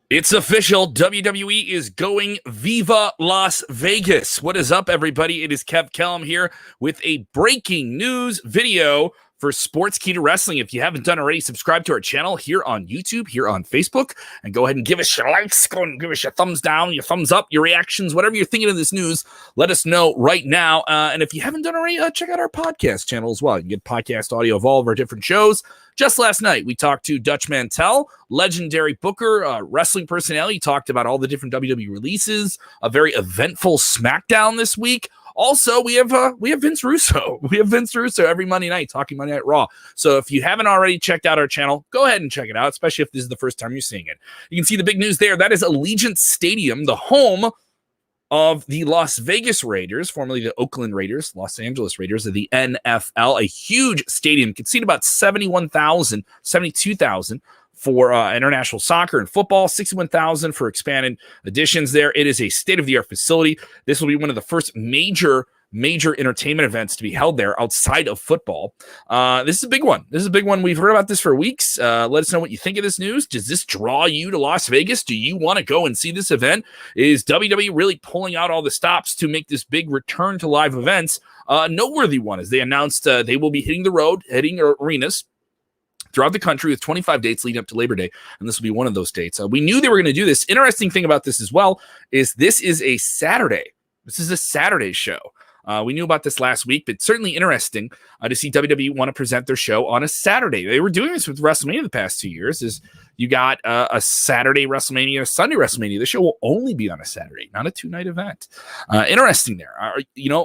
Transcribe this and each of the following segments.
It's official. WWE is going Viva Las Vegas. What is up, everybody? It is Kev Kellum here with a breaking news video for Sportskeeda Wrestling. If you haven't done already, subscribe to our channel here on YouTube, here on Facebook, and go ahead and give us your likes, go and give us your thumbs down, your thumbs up, your reactions, whatever you're thinking of this news, let us know right now. And if you haven't done already, check out our podcast channel as well. You can get podcast audio of all of our different shows. Just last night, we talked to Dutch Mantel, legendary booker, wrestling personality, talked about all the different WWE releases, a very eventful SmackDown this week. Also, we have Vince Russo. We have Vince Russo every Monday night talking Monday Night Raw. So if you haven't already checked out our channel, go ahead and check it out, especially if this is the first time you're seeing it. You can see the big news there. That is Allegiant Stadium, the home of the Las Vegas Raiders, formerly the Oakland Raiders, Los Angeles Raiders of the NFL. A huge stadium. You can seat about 72,000 for international soccer and football, 61,000 for expanded additions there. It is a state-of-the-art facility. This will be one of the first major entertainment events to be held there outside of football. This is a big one. We've heard about this for weeks. Let us know what you think of this news. Does this draw you to Las Vegas? Do you want to go and see this event? Is WWE really pulling out all the stops to make this big return to live events? Noteworthy one is they announced they will be hitting the road, hitting arenas throughout the country with 25 dates leading up to Labor Day, and this will be one of those dates. We knew they were going to do this. Interesting thing about this as well is this is a Saturday. This is a Saturday show. We knew about this last week, but certainly interesting to see WWE want to present their show on a Saturday. They were doing this with WrestleMania the past 2 years. Is you got a Saturday WrestleMania, a Sunday WrestleMania. The show will only be on a Saturday, not a two-night event. Interesting there.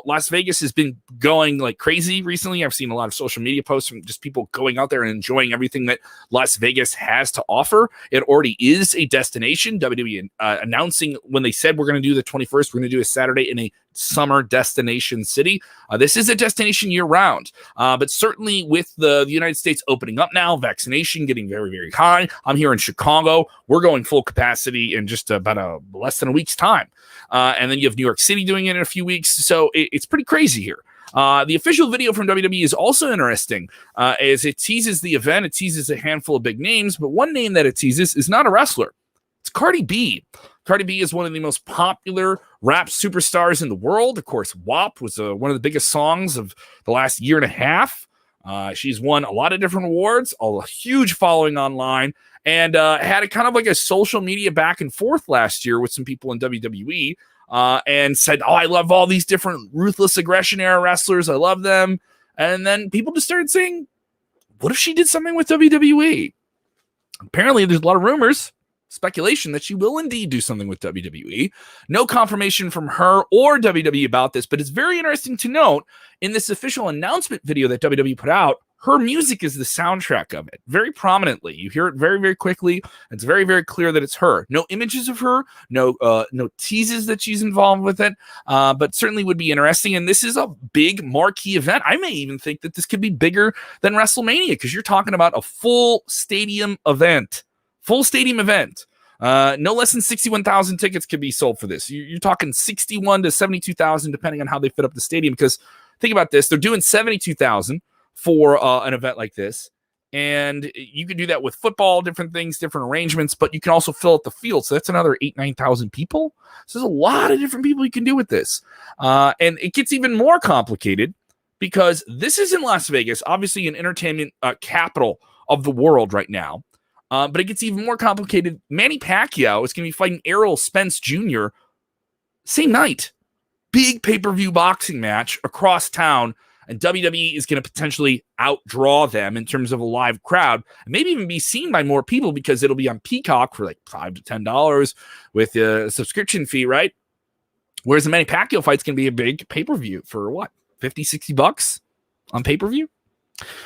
Las Vegas has been going like crazy recently. I've seen a lot of social media posts from just people going out there and enjoying everything that Las Vegas has to offer. It already is a destination. WWE announcing when they said we're going to do the 21st, we're going to do a Saturday in a summer destination city. This is a destination year-round, but certainly with the United States opening up now, vaccination getting very, very high. I'm here in Chicago. We're going full capacity in just about less than a week's time. And then you have New York City doing it in a few weeks. So it's pretty crazy here. The official video from WWE is also interesting as it teases the event. It teases a handful of big names, but one name that it teases is not a wrestler. It's Cardi B. Cardi B is one of the most popular rap superstars in the world. Of course, WAP was one of the biggest songs of the last year and a half. She's won a lot of different awards, a huge following online, and had a kind of like a social media back and forth last year with some people in WWE and said, I love all these different Ruthless Aggression era wrestlers. I love them. And then people just started saying, what if she did something with WWE? Apparently, there's a lot of rumors, speculation that she will indeed do something with WWE. No confirmation from her or WWE about this, but it's very interesting to note in this official announcement video that WWE put out, her music is the soundtrack of it, very prominently. You hear it very, very quickly. It's very, very clear that it's her. No images of her, no teases that she's involved with it, but certainly would be interesting. And this is a big marquee event. I may even think that this could be bigger than WrestleMania because you're talking about a full stadium event. Full stadium event. No less than 61,000 tickets could be sold for this. You're talking 61 to 72,000, depending on how they fit up the stadium. Because think about this. They're doing 72,000 for an event like this. And you could do that with football, different things, different arrangements, but you can also fill out the field. So that's another 9,000 people. So there's a lot of different people you can do with this. And it gets even more complicated because this is in Las Vegas, obviously an entertainment capital of the world right now. But it gets even more complicated. Manny Pacquiao is going to be fighting Errol Spence Jr. same night. Big pay-per-view boxing match across town, and WWE is going to potentially outdraw them in terms of a live crowd, and maybe even be seen by more people because it'll be on Peacock for like $5 to $10 with a subscription fee, right? Whereas the Manny Pacquiao fight's going to be a big pay-per-view for what, $50-$60 on pay-per-view?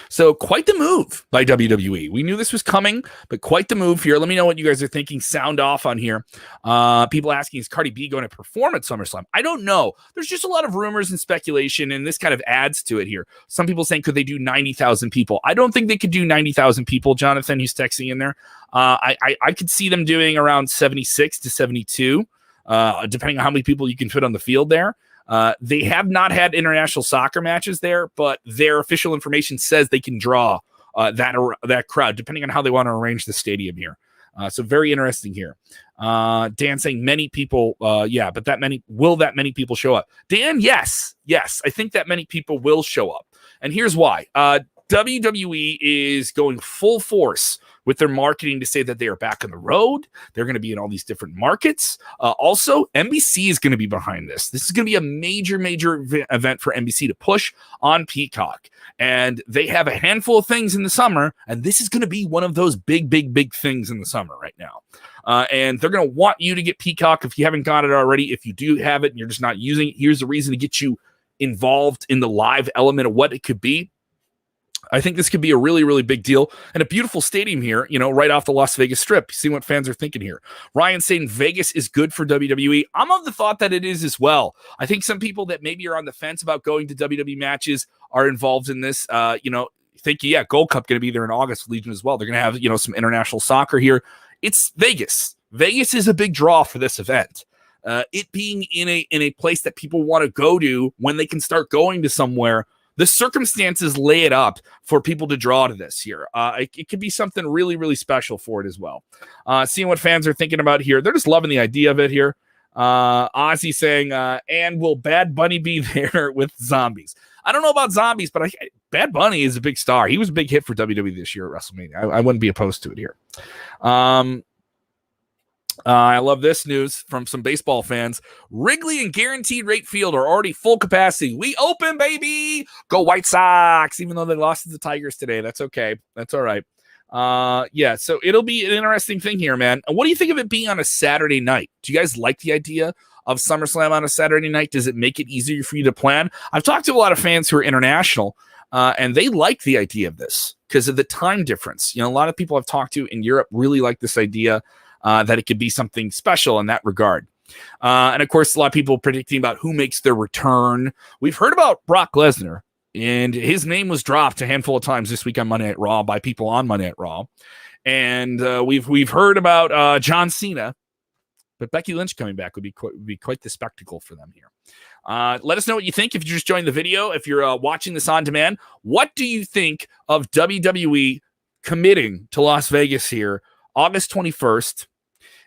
So quite the move by WWE. We knew this was coming, but quite the move here. Let me know what you guys are thinking. Sound off on here. People asking, is Cardi B going to perform at SummerSlam? I don't know. There's just a lot of rumors and speculation, and this kind of adds to it here. Some people saying, could they do 90,000 people? I don't think they could do 90,000 people. Jonathan, who's texting in there. I could see them doing around 76 to 72, depending on how many people you can fit on the field there. They have not had international soccer matches there, but their official information says they can draw that crowd, depending on how they want to arrange the stadium here. So very interesting here. Dan saying many people, yeah, but will that many people show up? Dan, yes, I think that many people will show up, and here's why. WWE is going full force with their marketing to say that they are back on the road. They're going to be in all these different markets. Also, NBC is going to be behind this. This is going to be a major event for NBC to push on Peacock. And they have a handful of things in the summer, and this is going to be one of those big things in the summer right now. And they're going to want you to get Peacock if you haven't got it already. If you do have it and you're just not using it, here's the reason to get you involved in the live element of what it could be. I think this could be a really big deal, and a beautiful stadium here, right off the Las Vegas Strip. See what fans are thinking here. Ryan saying Vegas is good for WWE. I'm of the thought that it is as well. I think some people that maybe are on the fence about going to WWE matches are involved in this. Think, Gold Cup going to be there in August, Legion as well. They're going to have, some international soccer here. It's Vegas. Vegas is a big draw for this event. It being in a place that people want to go to when they can start going to somewhere. The circumstances lay it up for people to draw to this here. It could be something really special for it as well. Seeing what fans are thinking about here. They're just loving the idea of it here. Ozzy saying, and will Bad Bunny be there with zombies? I don't know about zombies, but Bad Bunny is a big star. He was a big hit for WWE this year at WrestleMania. I wouldn't be opposed to it here. I love this news from some baseball fans. Wrigley and Guaranteed Rate Field are already full capacity. We open, baby. Go White Sox. Even though they lost to the Tigers today. That's okay. That's all right. So it'll be an interesting thing here, man. And what do you think of it being on a Saturday night? Do you guys like the idea of SummerSlam on a Saturday night? Does it make it easier for you to plan? I've talked to a lot of fans who are international, and they like the idea of this because of the time difference. A lot of people I've talked to in Europe really like this idea. That it could be something special in that regard. And of course, a lot of people predicting about who makes their return. We've heard about Brock Lesnar, and his name was dropped a handful of times this week on Monday Night Raw by people on Monday Night Raw. And we've heard about John Cena, but Becky Lynch coming back would be quite the spectacle for them here. Let us know what you think if you just joined the video. If you're watching this on demand, what do you think of WWE committing to Las Vegas here, August 21st?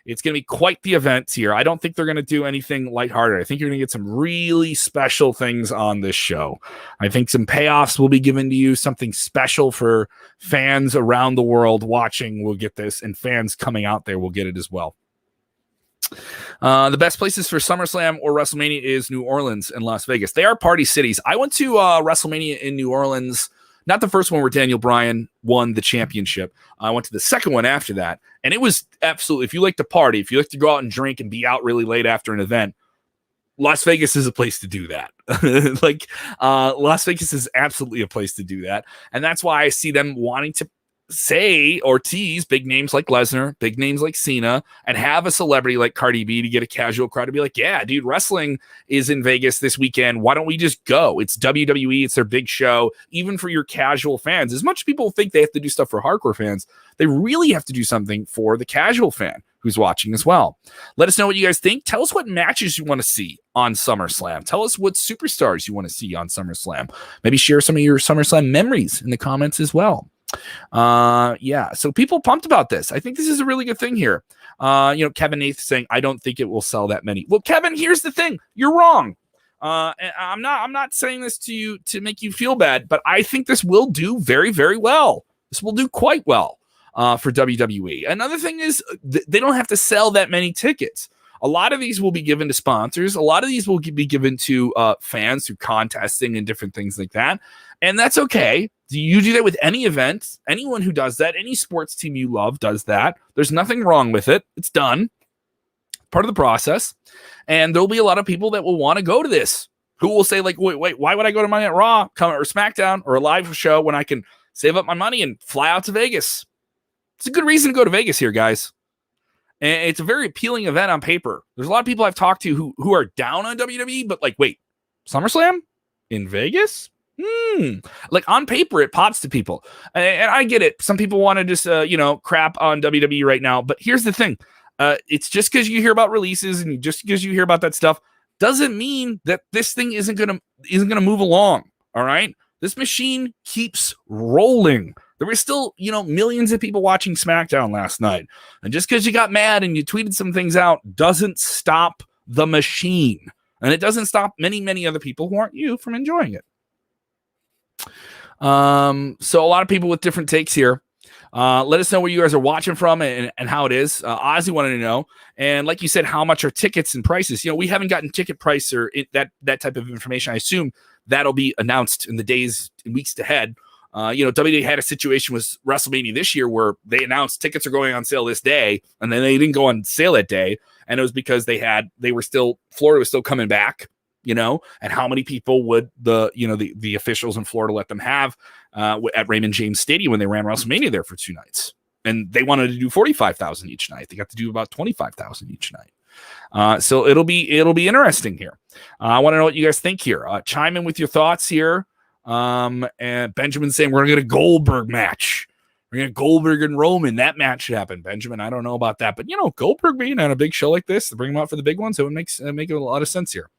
It's going to be quite the event here. I don't think they're going to do anything lighthearted. I think you're going to get some really special things on this show. I think some payoffs will be given to you, something special for fans around the world watching will get this, and fans coming out there will get it as well. The best places for SummerSlam or WrestleMania is New Orleans and Las Vegas. They are party cities. I went to WrestleMania in New Orleans. Not the first one where Daniel Bryan won the championship. I went to the second one after that. And it was absolutely, if you like to party, if you like to go out and drink and be out really late after an event, Las Vegas is a place to do that. Las Vegas is absolutely a place to do that. And that's why I see them wanting to say or tease big names like Lesnar, big names like Cena, and have a celebrity like Cardi B to get a casual crowd to be like, yeah, dude, wrestling is in Vegas this weekend. Why don't we just go? It's WWE. It's their big show. Even for your casual fans, as much as people think they have to do stuff for hardcore fans, they really have to do something for the casual fan who's watching as well. Let us know what you guys think. Tell us what matches you want to see on SummerSlam. Tell us what superstars you want to see on SummerSlam. Maybe share some of your SummerSlam memories in the comments as well. So people pumped about this. I think this is a really good thing here. Kevin Nath saying, I don't think it will sell that many. Well, Kevin, here's the thing. You're wrong. And I'm not saying this to you to make you feel bad, but I think this will do very, very well. This will do quite well for WWE. Another thing is they don't have to sell that many tickets. A lot of these will be given to sponsors. A lot of these will be given to fans through contesting and different things like that. And that's okay. You do that with any event. Anyone who does that, any sports team you love does that. There's nothing wrong with it. It's done. Part of the process. And there'll be a lot of people that will want to go to this, who will say, like, wait, why would I go to Monday Night Raw or SmackDown or a live show when I can save up my money and fly out to Vegas? It's a good reason to go to Vegas here, guys. And it's a very appealing event on paper. There's a lot of people I've talked to who are down on WWE, but like, wait, SummerSlam in Vegas? Like on paper, it pops to people. And I get it. Some people want to just, crap on WWE right now. But here's the thing. It's just because you hear about releases and just because you hear about that stuff doesn't mean that this thing isn't gonna move along. All right. This machine keeps rolling. There were still, millions of people watching SmackDown last night. And just because you got mad and you tweeted some things out doesn't stop the machine. And it doesn't stop many, many other people who aren't you from enjoying it. So a lot of people with different takes here. Let us know where you guys are watching from and how it is. Ozzy wanted to know. And like you said, how much are tickets and prices? We haven't gotten ticket price or that type of information. I assume that'll be announced in the days and weeks ahead. WWE had a situation with WrestleMania this year where they announced tickets are going on sale this day, and then they didn't go on sale that day. And it was because Florida was still coming back, and how many people would the officials in Florida let them have at Raymond James Stadium when they ran WrestleMania there for 2 nights. And they wanted to do 45,000 each night. They got to do about 25,000 each night. So it'll be interesting here. I want to know what you guys think here. Chime in with your thoughts here. And Benjamin saying we're going to get a Goldberg match. We're going to get Goldberg and Roman. That match should happen. Benjamin, I don't know about that, but Goldberg being on a big show like this, to bring him out for the big one, so it makes a lot of sense here.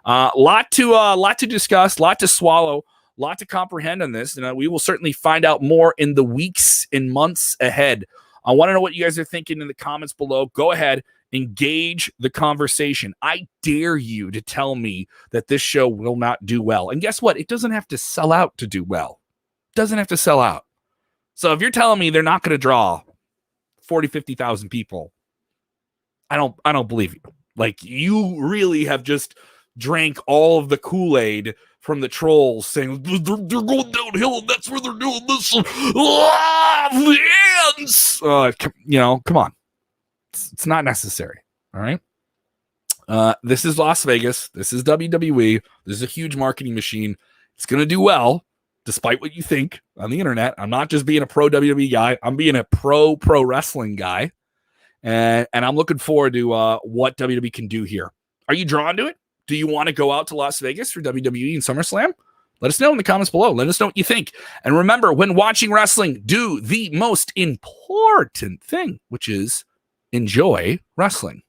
Lot to discuss, lot to swallow, lot to comprehend on this, and we will certainly find out more in the weeks and months ahead. I want to know what you guys are thinking in the comments below. Go ahead. Engage the conversation. I dare you to tell me that this show will not do well. And guess what? It doesn't have to sell out to do well. It doesn't have to sell out. So if you're telling me they're not going to draw 40, 50,000 people, I don't believe you. Like, you really have just drank all of the Kool-Aid from the trolls saying they're going downhill and that's where they're doing this. The ends. Come on. It's not necessary. All right. This is Las Vegas. This is WWE. This is a huge marketing machine. It's going to do well, despite what you think on the internet. I'm not just being a pro WWE guy. I'm being a pro wrestling guy. And I'm looking forward to what WWE can do here. Are you drawn to it? Do you want to go out to Las Vegas for WWE and SummerSlam? Let us know in the comments below. Let us know what you think. And remember, when watching wrestling, do the most important thing, which is enjoy wrestling.